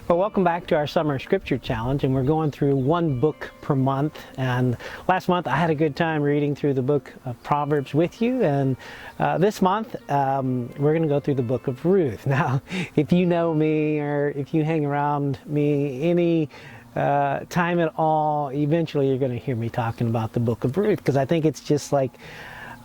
Well, welcome back to our Summer Scripture Challenge, and we're going through one book per month. And last month I had a good time reading through the book of Proverbs with you, and this month we're going to go through the book of Ruth. Now, if you know me or if you hang around me any time at all, eventually you're going to hear me talking about the book of Ruth, because I think it's just like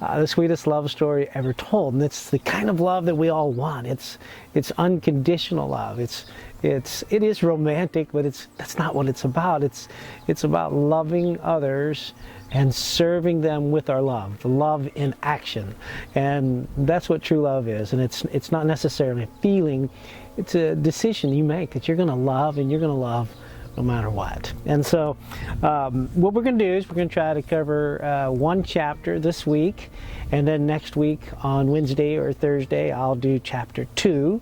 the sweetest love story ever told, and it's the kind of love that we all want. It's unconditional love. It is romantic, but that's not what it's about. It's about loving others and serving them with our love, the love in action, and that's what true love is. And it's not necessarily a feeling; it's a decision you make that you're going to love, and you're going to love no matter what. And so what we're going to do is we're going to try to cover one chapter this week, and then next week on Wednesday or Thursday I'll do chapter 2,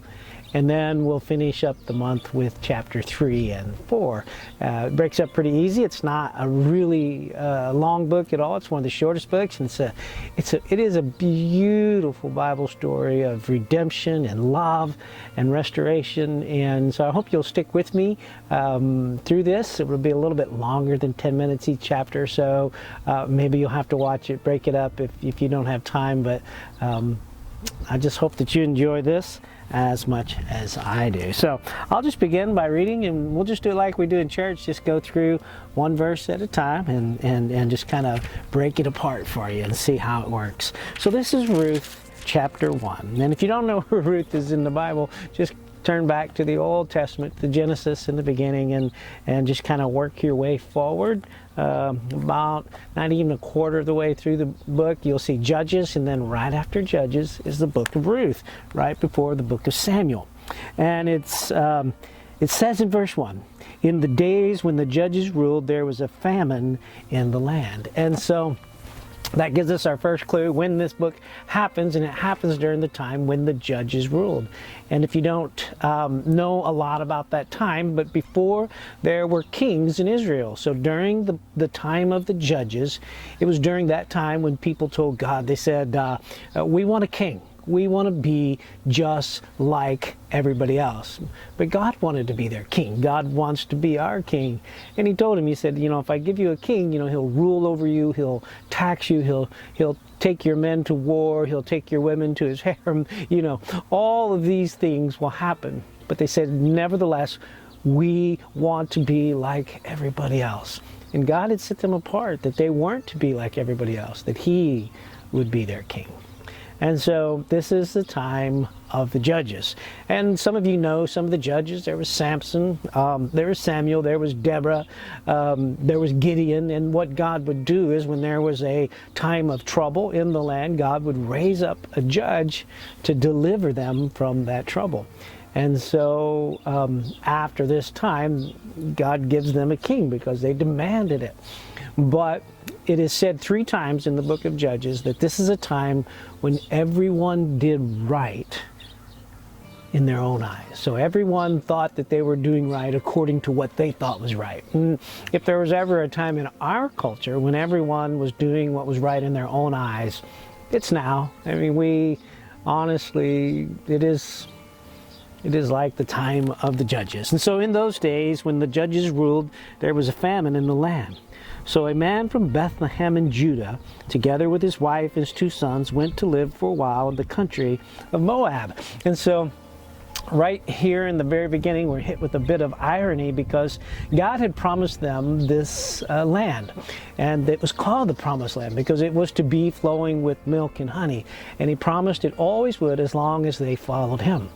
and then we'll finish up the month with chapter 3 and 4. It breaks up pretty easy. It's not a really long book at all. It's one of the shortest books, and it is a beautiful Bible story of redemption and love and restoration. And so I hope you'll stick with me through this. It will be a little bit longer than 10 minutes each chapter, so maybe you'll have to watch it, break it up if you don't have time, but I just hope that you enjoy this as much as I do. So I'll just begin by reading, and we'll just do it like we do in church, just go through one verse at a time and just kind of break it apart for you and see how it works. So this is Ruth chapter 1. And if you don't know where Ruth is in the Bible, just turn back to the Old Testament, the Genesis in the beginning, and just kind of work your way forward. About not even a quarter of the way through the book, you'll see Judges, and then right after Judges is the book of Ruth, right before the book of Samuel. And it says in verse 1, "In the days when the judges ruled, there was a famine in the land." And so that gives us our first clue when this book happens, and it happens during the time when the judges ruled. And if you don't know a lot about that time, but before there were kings in Israel. So during the time of the judges, it was during that time when people told God, they said, we want a king. We want to be just like everybody else. But God wanted to be their king. God wants to be our king. And he told him, he said, if I give you a king, he'll rule over you, he'll tax you, he'll take your men to war, he'll take your women to his harem, all of these things will happen. But they said, nevertheless, we want to be like everybody else. And God had set them apart, that they weren't to be like everybody else, that he would be their king. And so this is the time of the judges. And some of you know some of the judges. There was Samson, there was Samuel, there was Deborah, there was Gideon. And what God would do is when there was a time of trouble in the land, God would raise up a judge to deliver them from that trouble. And so after this time, God gives them a king because they demanded it. But it is said 3 times in the book of Judges that this is a time when everyone did right in their own eyes. So everyone thought that they were doing right according to what they thought was right. And if there was ever a time in our culture when everyone was doing what was right in their own eyes, it's now. I mean, we honestly, it is like the time of the judges. And so in those days when the judges ruled, there was a famine in the land. So a man from Bethlehem in Judah, together with his wife and his 2 sons, went to live for a while in the country of Moab. And so right here in the very beginning, we're hit with a bit of irony because God had promised them this land. And it was called the Promised Land because it was to be flowing with milk and honey. And he promised it always would as long as they followed him.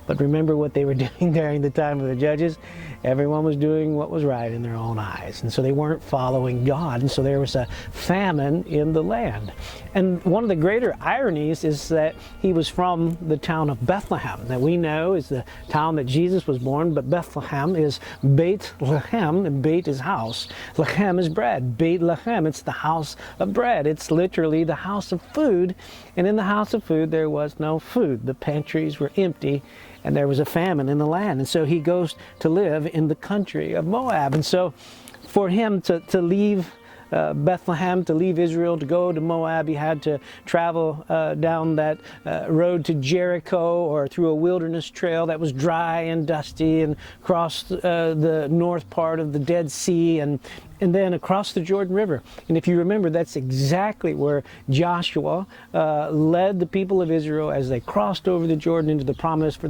But remember what they were doing during the time of the judges? Everyone was doing what was right in their own eyes. And so they weren't following God. And so there was a famine in the land. And one of the greater ironies is that he was from the town of Bethlehem, that we know is the town that Jesus was born. But Bethlehem is Beit Lehem, and Beit is house. Lechem is bread. Beit Lechem, it's the house of bread. It's literally the house of food. And in the house of food, there was no food. The pantries were empty, and there was a famine in the land. And so he goes to live in the country of Moab. And so for him to leave Bethlehem to leave Israel to go to Moab, he had to travel down that road to Jericho or through a wilderness trail that was dry and dusty, and cross the north part of the Dead Sea, and then across the Jordan River. And if you remember, that's exactly where Joshua led the people of Israel as they crossed over the Jordan into the promised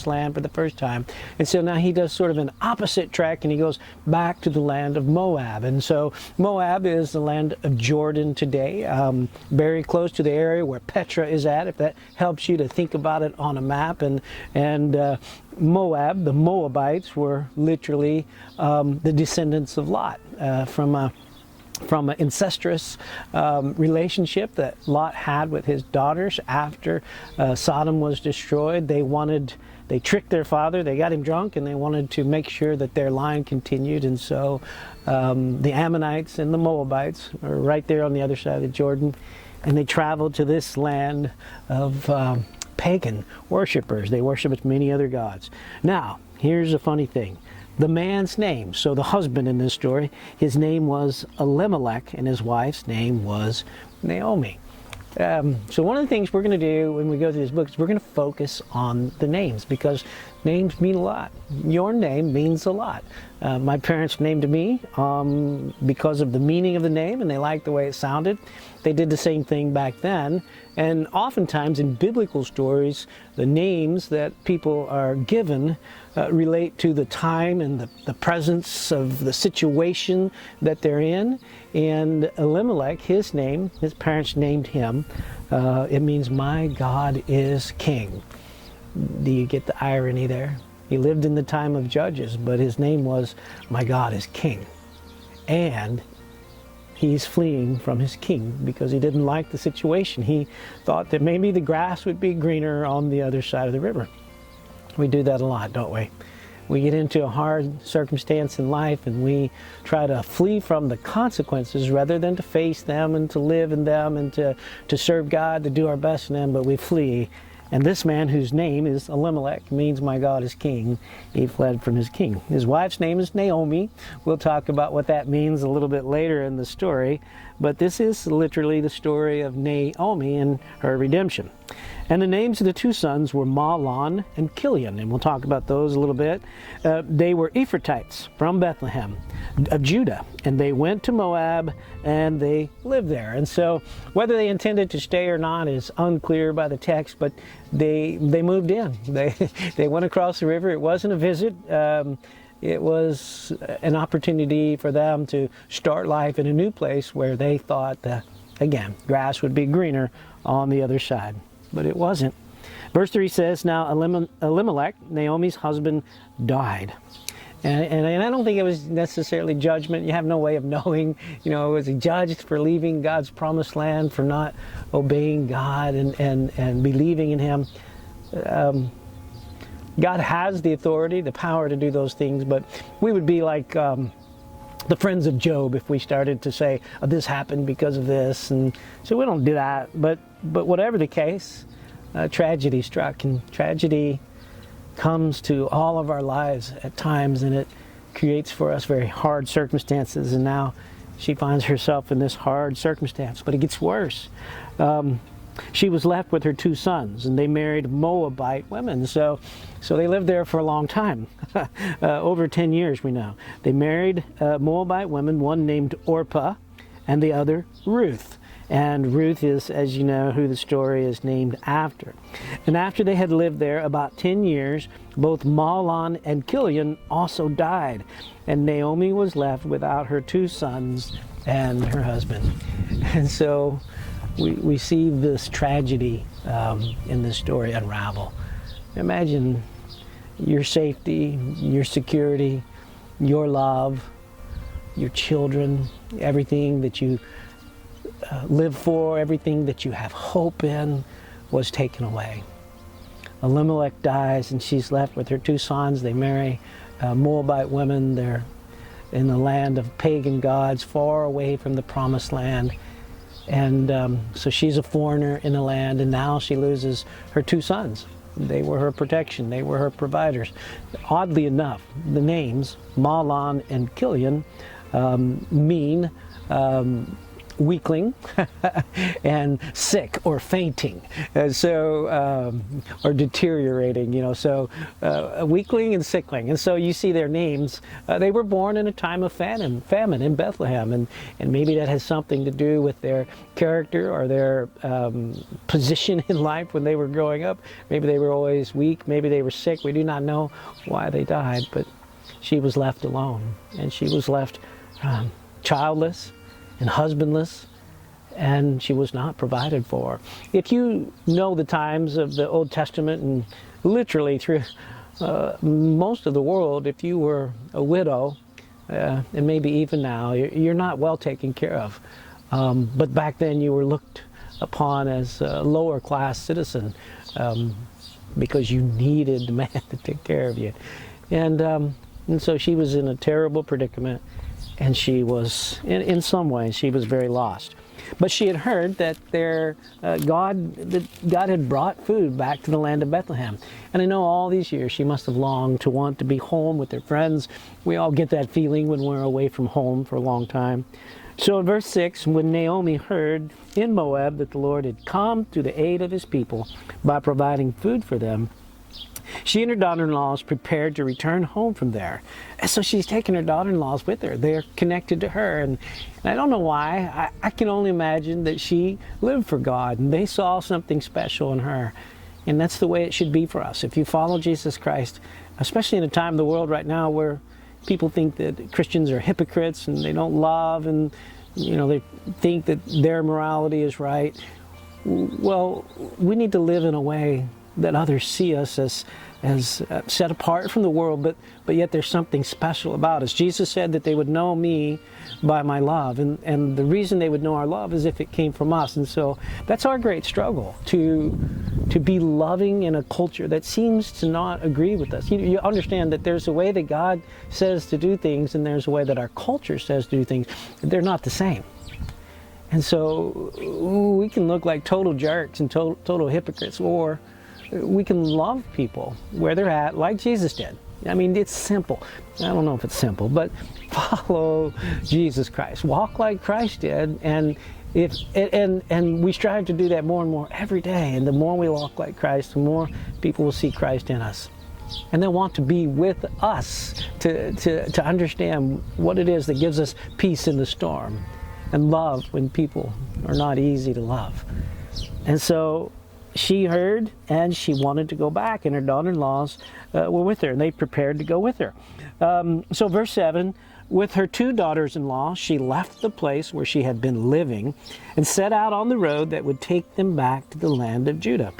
land for the first time. And so now he does sort of an opposite trek, and he goes back to the land of Moab. And so Moab is the land of Jordan today, very close to the area where Petra is at, if that helps you to think about it on a map. And Moab, the Moabites, were literally the descendants of Lot from an incestuous relationship that Lot had with his daughters after Sodom was destroyed. They tricked their father, they got him drunk, and they wanted to make sure that their line continued. And so the Ammonites and the Moabites are right there on the other side of the Jordan, and they traveled to this land of pagan worshipers. They worship many other gods. Now, here's a funny thing. The man's name, so the husband in this story, his name was Elimelech, and his wife's name was Naomi. So one of the things we're going to do when we go through this book is we're going to focus on the names, because names mean a lot. Your name means a lot. My parents named me because of the meaning of the name, and they liked the way it sounded. They did the same thing back then. And oftentimes in biblical stories, the names that people are given relate to the time and the presence of the situation that they're in. And Elimelech, his name, his parents named him, it means my God is king. Do you get the irony there? He lived in the time of Judges, but his name was my God is king. And he's fleeing from his king because he didn't like the situation. He thought that maybe the grass would be greener on the other side of the river. We do that a lot, don't we? We get into a hard circumstance in life and we try to flee from the consequences rather than to face them and to live in them and to serve God, to do our best in them, but we flee. And this man, whose name is Elimelech, means my God is king. He fled from his king. His wife's name is Naomi. We'll talk about what that means a little bit later in the story. But this is literally the story of Naomi and her redemption. And the names of the two sons were Mahlon and Chilion, and we'll talk about those a little bit. They were Ephrathites from Bethlehem of Judah, and they went to Moab and they lived there. And so whether they intended to stay or not is unclear by the text, but they moved in. They went across the river. It wasn't a visit. It was an opportunity for them to start life in a new place where they thought that, again, grass would be greener on the other side. But it wasn't. Verse 3 says, now Elimelech, Naomi's husband, died. And I don't think it was necessarily judgment. You have no way of knowing, was he judged for leaving God's promised land, for not obeying God and believing in him? God has the authority, the power to do those things, but we would be like the friends of Job if we started to say, oh, this happened because of this. And so we don't do that. But whatever the case, tragedy struck, and tragedy comes to all of our lives at times, and it creates for us very hard circumstances. And now she finds herself in this hard circumstance, but it gets worse. She was left with her two sons, and they married Moabite women. So they lived there for a long time, over 10 years we know. They married Moabite women, one named Orpah and the other Ruth. And Ruth is, as you know, who the story is named after. And after they had lived there about 10 years, both Mahlon and Chilion also died. And Naomi was left without her two sons and her husband. And so we see this tragedy in this story unravel. Imagine your safety, your security, your love, your children, everything that you live for, everything that you have hope in was taken away. Elimelech dies and she's left with her two sons. They marry Moabite women. They're in the land of pagan gods, far away from the promised land. And so she's a foreigner in the land, and now she loses her two sons. They were her protection. They were her providers. Oddly enough, the names Mahlon and Chilion mean weakling and sick or fainting, or deteriorating, so a weakling and sickling. And so you see their names. They were born in a time of famine in Bethlehem, and maybe that has something to do with their character or their position in life when they were growing up. Maybe they were always weak, maybe they were sick. We do not know why they died, but she was left alone, and she was left childless and husbandless, and she was not provided for. If you know the times of the Old Testament, and literally through most of the world, if you were a widow, and maybe even now, you're not well taken care of. But back then you were looked upon as a lower class citizen because you needed the man to take care of you. And so she was in a terrible predicament. And she was, in some ways, she was very lost. But she had heard that God had brought food back to the land of Bethlehem. And I know all these years she must have longed to want to be home with her friends. We all get that feeling when we're away from home for a long time. So in verse 6, when Naomi heard in Moab that the Lord had come to the aid of his people by providing food for them, she and her daughter-in-laws prepared to return home from there. And so she's taking her daughter-in-laws with her. They're connected to her. And I don't know why. I can only imagine that she lived for God, and they saw something special in her. And that's the way it should be for us. If you follow Jesus Christ, especially in a time of the world right now where people think that Christians are hypocrites and they don't love, and they think that their morality is right. Well, we need to live in a way that others see us as set apart from the world, but yet there's something special about us. Jesus said that they would know me by my love, and the reason they would know our love is if it came from us. And so that's our great struggle, to be loving in a culture that seems to not agree with us. You understand that there's a way that God says to do things, and there's a way that our culture says to do things. They're not the same. And so we can look like total jerks and total hypocrites, or we can love people where they're at, like Jesus did. I mean, it's simple. I don't know if it's simple, but follow Jesus Christ. Walk like Christ did, and we strive to do that more and more every day. And the more we walk like Christ, the more people will see Christ in us, and they'll want to be with us to understand what it is that gives us peace in the storm, and love when people are not easy to love. And so she heard, and she wanted to go back, and her daughter-in-laws were with her, and they prepared to go with her. So verse 7, with her two daughters-in-law, she left the place where she had been living and set out on the road that would take them back to the land of Judah.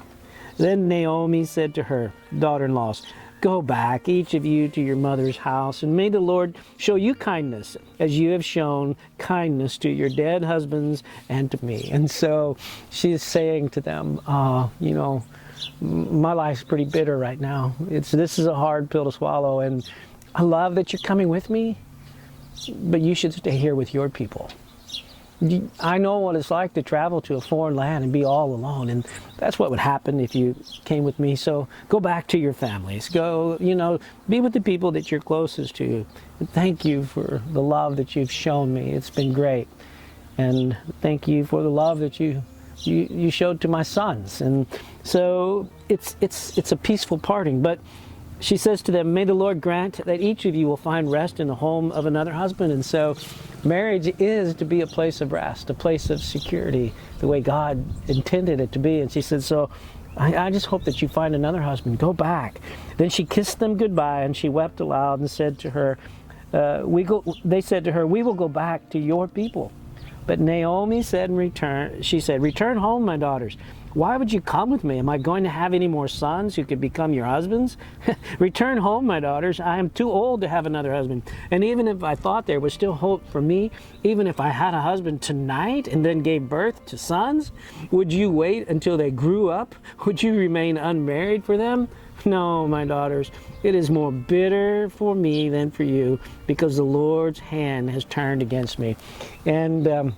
Then Naomi said to her daughter-in-laws, "Go back, each of you, to your mother's house, and may the Lord show you kindness, as you have shown kindness to your dead husbands and to me." And so she's saying to them, my life's pretty bitter right now. This is a hard pill to swallow, and I love that you're coming with me, but you should stay here with your people. I know what it's like to travel to a foreign land and be all alone, and that's what would happen if you came with me. So go back to your families. Go, be with the people that you're closest to. And thank you for the love that you've shown me. It's been great. And thank you for the love that you showed to my sons. And so it's a peaceful parting. But she says to them, "May the Lord grant that each of you will find rest in the home of another husband." And so marriage is to be a place of rest, a place of security, the way God intended it to be. And she said, so I just hope that you find another husband. Go back. Then she kissed them goodbye, and she wept aloud and said to her, they said to her, "We will go back to your people." But Naomi said "Return home, my daughters. Why would you come with me? Am I going to have any more sons who could become your husbands? Return home, my daughters. I am too old to have another husband. And even if I thought there was still hope for me, even if I had a husband tonight and then gave birth to sons, would you wait until they grew up? Would you remain unmarried for them? No, my daughters, it is more bitter for me than for you, because the Lord's hand has turned against me." And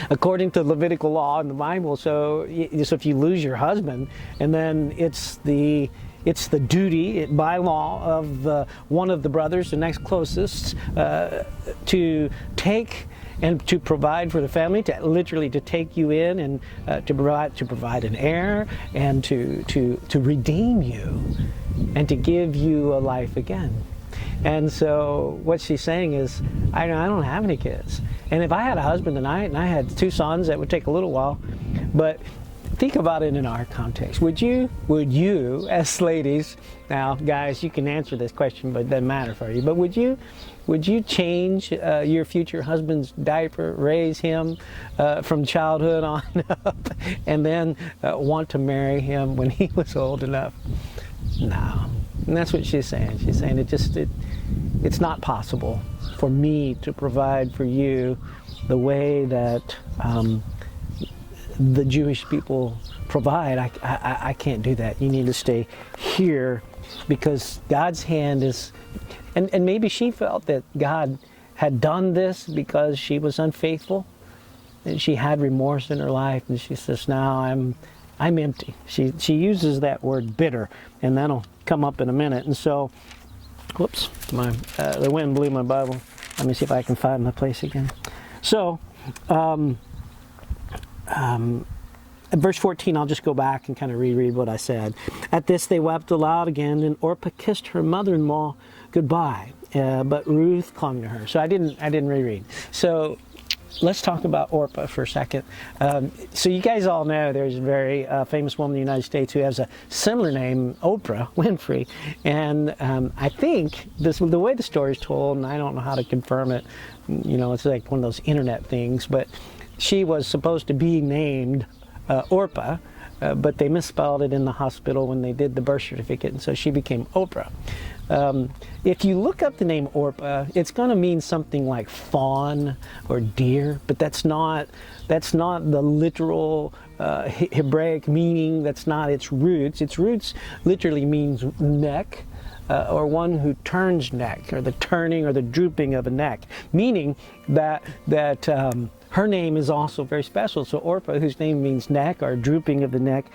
according to Levitical law in the Bible, so if you lose your husband, and then it's the it's the duty by law of one of the brothers, the next closest, to take and to provide for the family, to literally to take you in and to provide an heir and to redeem you and to give you a life again. And so what she's saying is, I don't have any kids. And if I had a husband tonight and I had 2 sons, that would take a little while. But think about it in our context. Would you, as ladies, now guys, you can answer this question, but it doesn't matter for you, but would you change your future husband's diaper, raise him from childhood on up, and then want to marry him when he was old enough? No. And that's what she's saying. She's saying it's not possible for me to provide for you the way that the Jewish people provide. I can't do that. You need to stay here, because God's hand is, and maybe she felt that God had done this because she was unfaithful, and she had remorse in her life, and she says, now I'm empty. She uses that word bitter, and that'll come up in a minute. And so, whoops, the wind blew my Bible. Let me see if I can find my place again. So, verse 14, I'll just go back and kind of reread what I said. At this they wept aloud again, and Orpah kissed her mother-in-law goodbye, but Ruth clung to her. So I didn't reread. So let's talk about Orpah for a second. So you guys all know there's a very famous woman in the United States who has a similar name, Oprah Winfrey. And I think the way the story is told, and I don't know how to confirm it, it's like one of those internet things, but she was supposed to be named Orpah, but they misspelled it in the hospital when they did the birth certificate, and so she became Oprah. If you look up the name Orpah, it's going to mean something like fawn or deer, but that's not the literal Hebraic meaning. That's not its roots. Its roots literally means neck, or one who turns neck, or the turning or the drooping of a neck, meaning that her name is also very special. So Orpah, whose name means neck or drooping of the neck,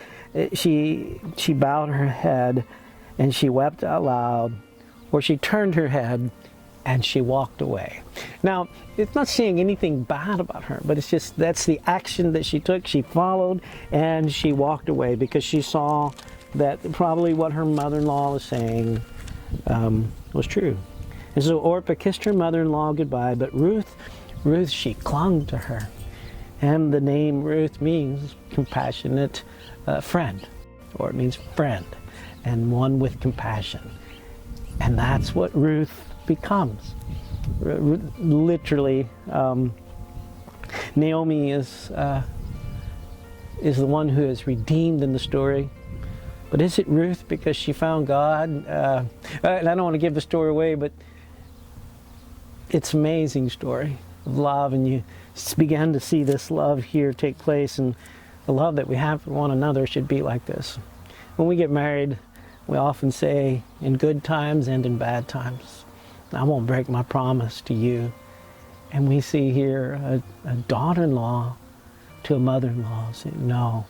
she bowed her head and she wept out loud, or she turned her head and she walked away. Now, it's not saying anything bad about her, but it's just that's the action that she took. She followed and she walked away because she saw that probably what her mother-in-law was saying was true. And so Orpah kissed her mother-in-law goodbye, but Ruth, she clung to her. And the name Ruth means compassionate friend, or it means friend, and one with compassion. And that's what Ruth becomes. Literally, Naomi is the one who is redeemed in the story. But is it Ruth because she found God? And I don't want to give the story away, but it's an amazing story of love, and you began to see this love here take place, and the love that we have for one another should be like this. When we get married, we often say, in good times and in bad times, I won't break my promise to you. And we see here a daughter-in-law to a mother-in-law saying, no,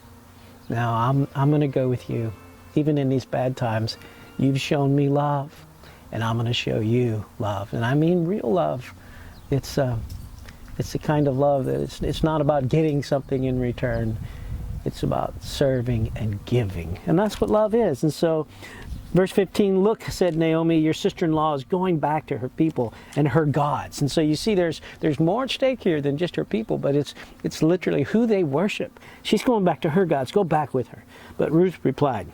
I'm going to go with you. Even in these bad times, you've shown me love, and I'm going to show you love. And I mean real love. It's the kind of love that it's not about getting something in return. It's about serving and giving. And that's what love is. And so, verse 15, look, said Naomi, your sister-in-law is going back to her people and her gods. And so you see there's more at stake here than just her people, but it's literally who they worship. She's going back to her gods. Go back with her. But Ruth replied,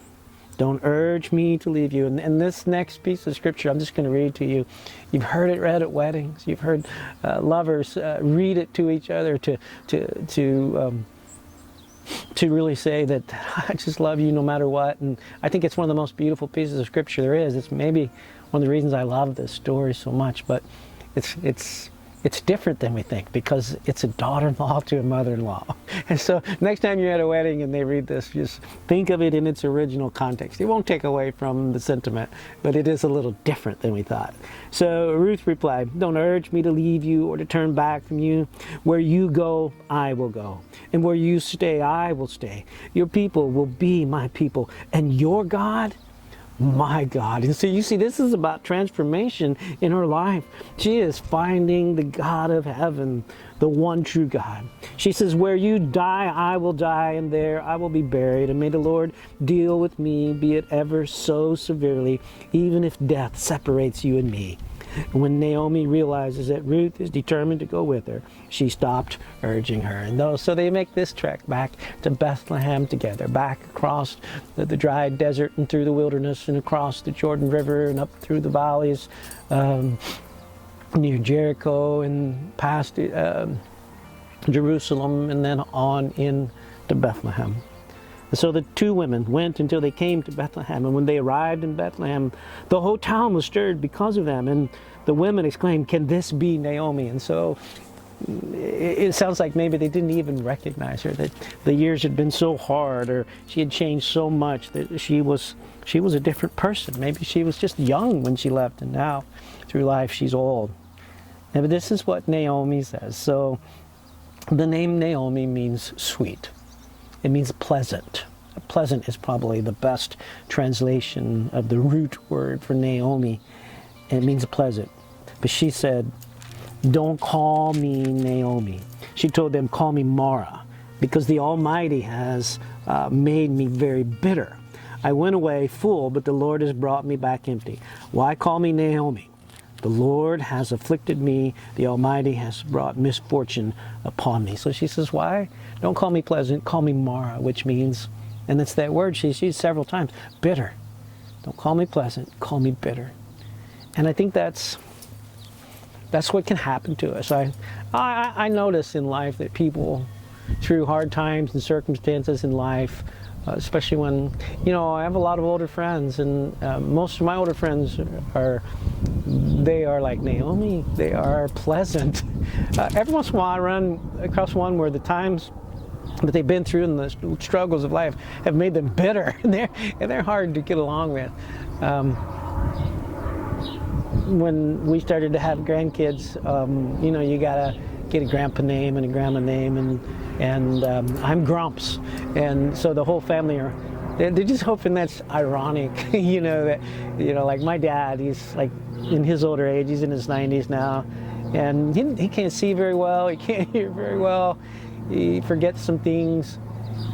don't urge me to leave you. And this next piece of scripture, I'm just going to read to you. You've heard it read at weddings. You've heard lovers read it to each other to really say that I just love you no matter what. And I think it's one of the most beautiful pieces of scripture there is. It's maybe one of the reasons I love this story so much, but it's different than we think because it's a daughter-in-law to a mother-in-law. And so next time you're at a wedding and they read this, just think of it in its original context. It won't take away from the sentiment, but it is a little different than we thought. So Ruth replied, don't urge me to leave you or to turn back from you. Where you go, I will go. And where you stay, I will stay. Your people will be my people. And your God, my God. And so you see, this is about transformation in her life. She is finding the God of heaven, the one true God. She says, where you die, I will die, and there I will be buried. And may the Lord deal with me, be it ever so severely, even if death separates you and me. And when Naomi realizes that Ruth is determined to go with her, she stopped urging her. And so they make this trek back to Bethlehem together, back across the dry desert and through the wilderness and across the Jordan River and up through the valleys near Jericho and past Jerusalem and then on into Bethlehem. And so the two women went until they came to Bethlehem. And when they arrived in Bethlehem, the whole town was stirred because of them. And the women exclaimed, can this be Naomi? And so it sounds like maybe they didn't even recognize her, that the years had been so hard, or she had changed so much that she was a different person. Maybe she was just young when she left, and now through life she's old. And this is what Naomi says. So the name Naomi means sweet. It means pleasant. Pleasant is probably the best translation of the root word for Naomi. It means pleasant. But she said, don't call me Naomi. She told them, call me Mara, because the Almighty has made me very bitter. I went away full, but the Lord has brought me back empty. Why call me Naomi? The Lord has afflicted me. The Almighty has brought misfortune upon me. So she says, why? Don't call me pleasant, call me Mara, which means, and it's that word she's used several times, bitter. Don't call me pleasant, call me bitter. And I think that's what can happen to us. I notice in life that people, through hard times and circumstances in life, especially when, I have a lot of older friends, and most of my older friends they are like Naomi. They are pleasant. Every once in a while I run across one where the times that they've been through and the struggles of life have made them bitter, and they're hard to get along with. When we started to have grandkids, you gotta get a grandpa name and a grandma name, and I'm Grumps, and so the whole family they're just hoping that's ironic, like my dad, he's like in his older age, he's in his 90s now, and he can't see very well, he can't hear very well, he forgets some things,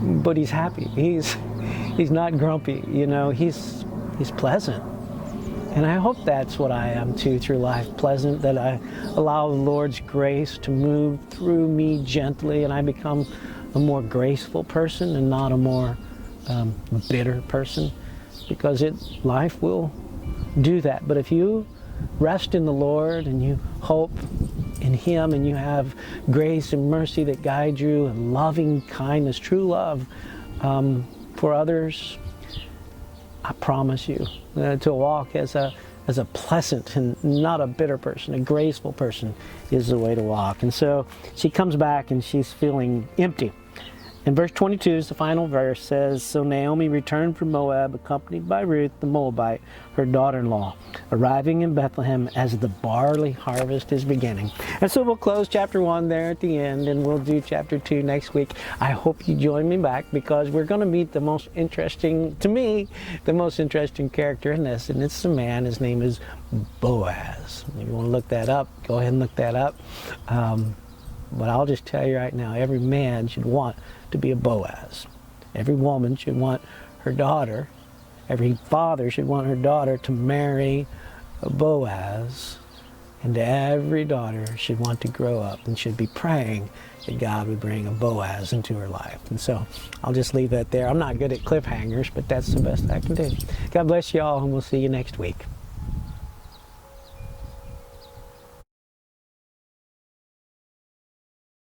but he's happy. He's not grumpy, he's pleasant. And I hope that's what I am too through life, pleasant, that I allow the Lord's grace to move through me gently, and I become a more graceful person and not a more bitter person, because life will do that. But if you rest in the Lord and you hope in Him and you have grace and mercy that guide you, and loving kindness, true love for others, I promise you to walk as a pleasant and not a bitter person, a graceful person is the way to walk. And so she comes back and she's feeling empty. And verse 22 is the final verse, says, so Naomi returned from Moab, accompanied by Ruth the Moabite, her daughter-in-law, arriving in Bethlehem as the barley harvest is beginning. And so we'll close chapter 1 there at the end, and we'll do chapter 2 next week. I hope you join me back, because we're going to meet the most interesting, to me, the most interesting character in this, and it's a man. His name is Boaz. If you want to look that up, go ahead and look that up. But I'll just tell you right now, every man should want to be a Boaz. Every woman should want her daughter, every father should want her daughter to marry a Boaz, and every daughter should want to grow up and should be praying that God would bring a Boaz into her life. And so I'll just leave that there. I'm not good at cliffhangers, but that's the best I can do. God bless you all, and we'll see you next week.